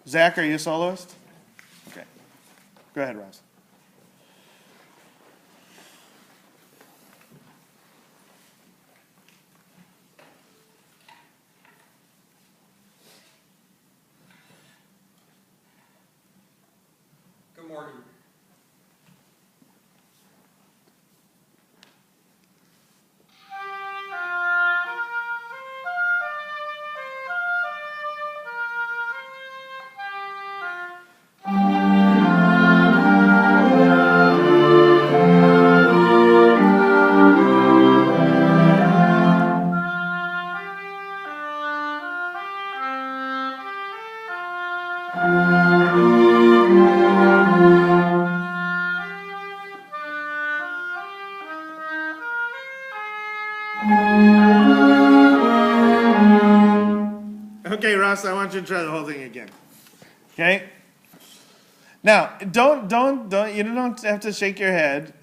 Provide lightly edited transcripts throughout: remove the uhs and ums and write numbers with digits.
Zach, are you a soloist? Okay. Go ahead, Ross. Good morning. Okay, Ross, I want you to try the whole thing again. Okay? Now, don't you don't have to shake your head.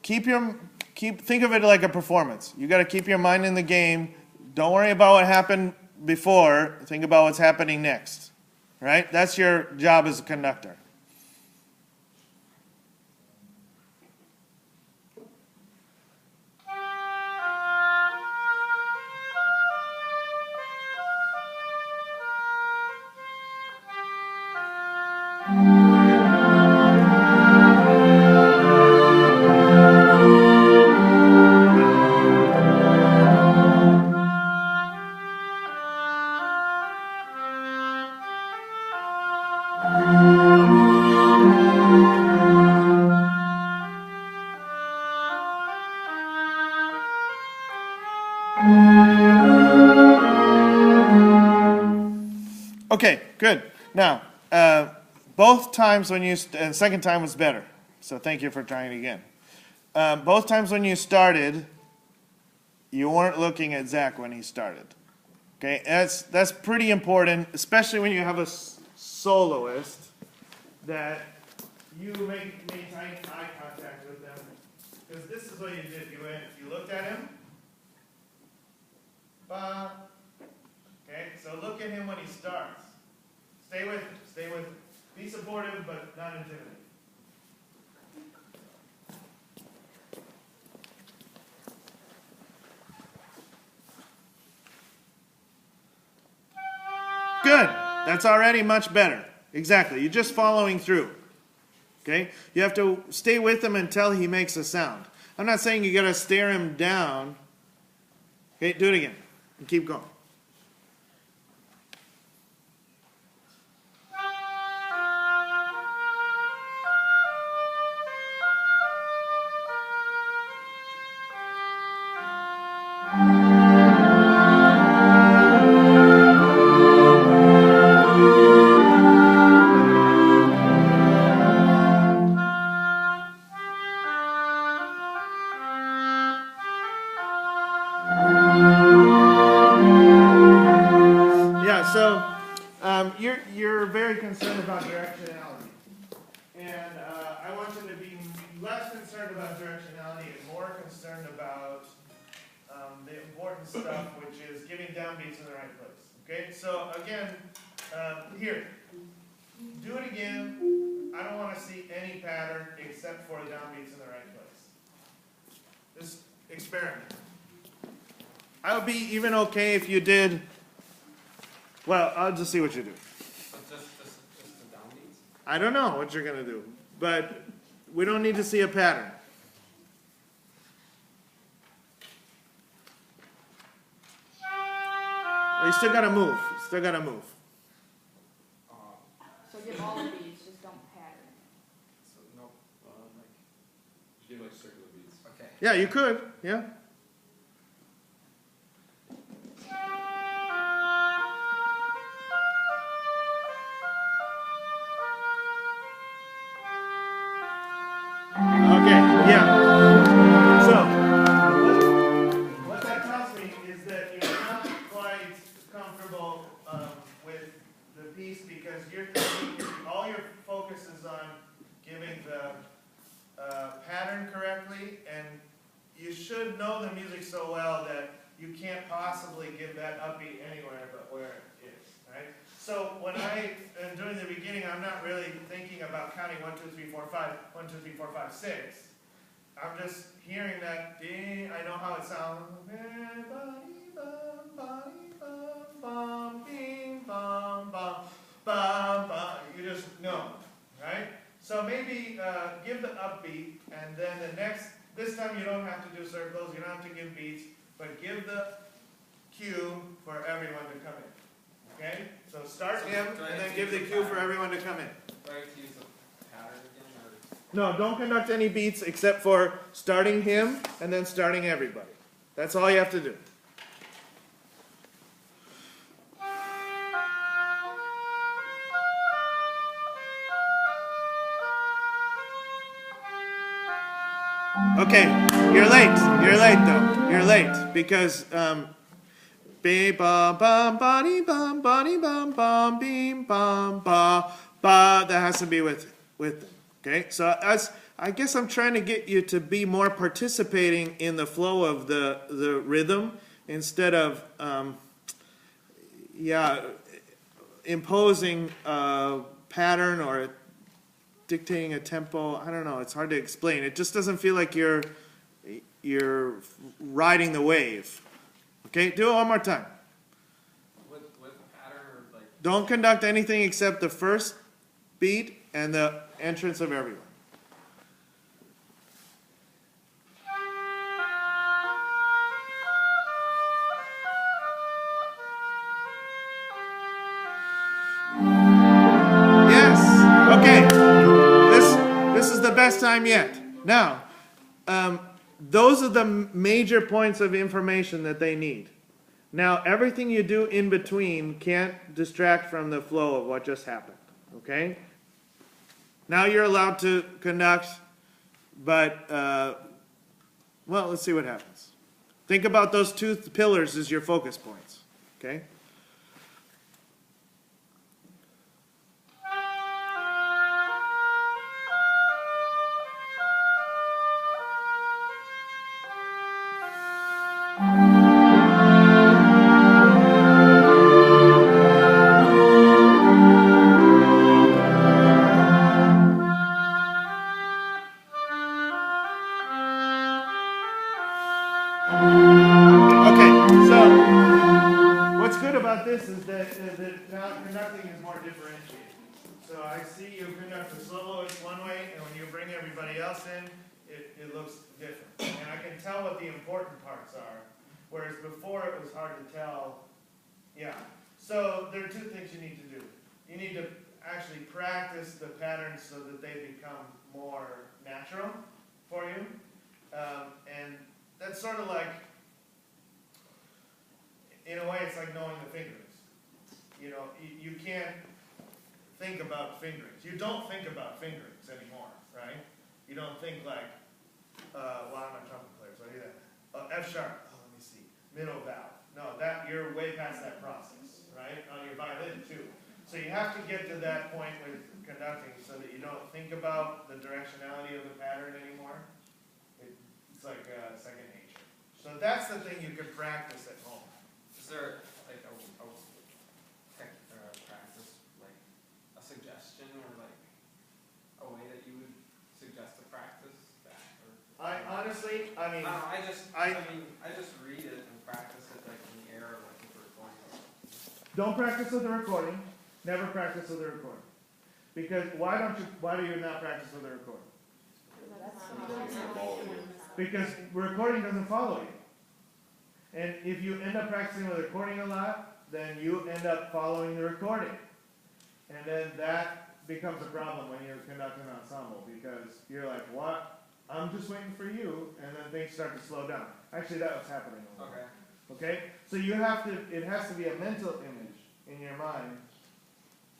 Think of it like a performance. You got to keep your mind in the game. Don't worry about what happened before. Think about what's happening next. Right? That's your job as a conductor. Okay, good. Now, both times when you, second time was better. So thank you for trying it again. Both times when you started, you weren't looking at Zach when he started. Okay, that's pretty important, especially when you have a soloist, that you maintain eye contact with them. Because this is what you did. You looked at him. Ba. Okay, so look at him when he starts. Stay with him. Be supportive, but not intimidating. Good. That's already much better. Exactly. You're just following through. Okay? You have to stay with him until he makes a sound. I'm not saying you got to stare him down. Okay, do it again. And keep going. So you're very concerned about directionality, and I want you to be less concerned about directionality and more concerned about the important stuff, which is giving downbeats in the right place. Okay, so again, here, do it again. I don't want to see any pattern except for the downbeats in the right place. Just experiment. I would be even okay if you did. Well, I'll just see what you do. Just the downbeats? I don't know what you're going to do, but we don't need to see a pattern. You still got to move. Still got to move. So give all the beats, just don't pattern. So no, like give like circular beats. Okay. Yeah, you could. Yeah. Okay, yeah. So, what that tells me is that you're not quite comfortable with the piece because you're thinking all your focus is on giving the pattern correctly, and you should know the music so well that you can't possibly give that upbeat anywhere but where it is, right? So when I am doing the beginning, I'm not really thinking about counting 1, 2, 3, 4, 5, 1, 2, 3, 4, 5, 6. I'm just hearing that ding. I know how it sounds. You just know, right? So maybe give the upbeat, and then this time you don't have to do circles, you don't have to give beats, but give the cue for everyone to come in. Okay? So start him, and then give the cue for everyone to come in. Do I have to use the pattern again, or? No, don't conduct any beats except for starting him and then starting everybody. That's all you have to do. Okay, you're late though. You're late because be bum bum body bum beam bum ba ba. That has to be with them. Okay, so I guess I'm trying to get you to be more participating in the flow of the rhythm instead of imposing a pattern or dictating a tempo. I don't know. It's hard to explain. It just doesn't feel like you're riding the wave. Okay, do it one more time. With pattern or like? Don't conduct anything except the first beat and the entrance of everyone. Yes. Okay. This is the best time yet. Now, those are the major points of information that they need. Now, everything you do in between can't distract from the flow of what just happened. Okay? Now you're allowed to conduct, but, well, let's see what happens. Think about those two pillars as your focus points. Okay? This is that conducting is more differentiated. So I see you conduct the soloist one way, and when you bring everybody else in, it looks different. And I can tell what the important parts are, whereas before it was hard to tell. Yeah. So there are two things you need to do. You need to actually practice the patterns so that they become more natural for you. And that's sort of like, in a way, it's like knowing the fingerings. You know, you can't think about fingerings. You don't think about fingerings anymore, right? You don't think like, well, I'm a trumpet player, so I do that. F sharp. Oh, let me see. Middle valve. No, you're way past that process, right? On your violin too. So you have to get to that point with conducting so that you don't think about the directionality of the pattern anymore. It's like second nature. So that's the thing you could practice at home. Is there like a practice, like a suggestion or like a way that you would suggest to practice that? Or, I mean, I just read it and practice it like in the air, like if we're recording. Don't practice with the recording. Never practice with the recording. Because why do you not practice with the recording? Because recording doesn't follow you. And if you end up practicing with recording a lot, then you end up following the recording. And then that becomes a problem when you're conducting an ensemble, because you're like, what? I'm just waiting for you, and then things start to slow down. Actually, that was happening. Okay? So it has to be a mental image in your mind.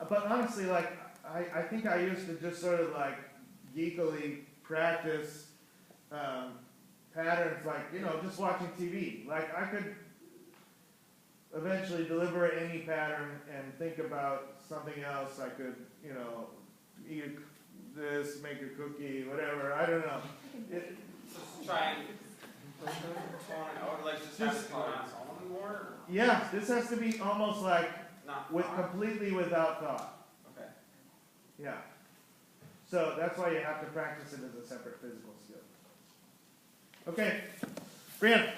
But honestly, like, I think I used to just sort of like geekily practice patterns, like, just watching TV. Like, I could eventually deliberate any pattern and think about something else. I could, eat this, make a cookie, whatever. I don't know. Just try and tone it out, like just have it go on more? Yeah, this has to be almost like Not with thought? completely without thought. Okay. Yeah. So that's why you have to practice it as a separate physical skill. Okay, Brianna.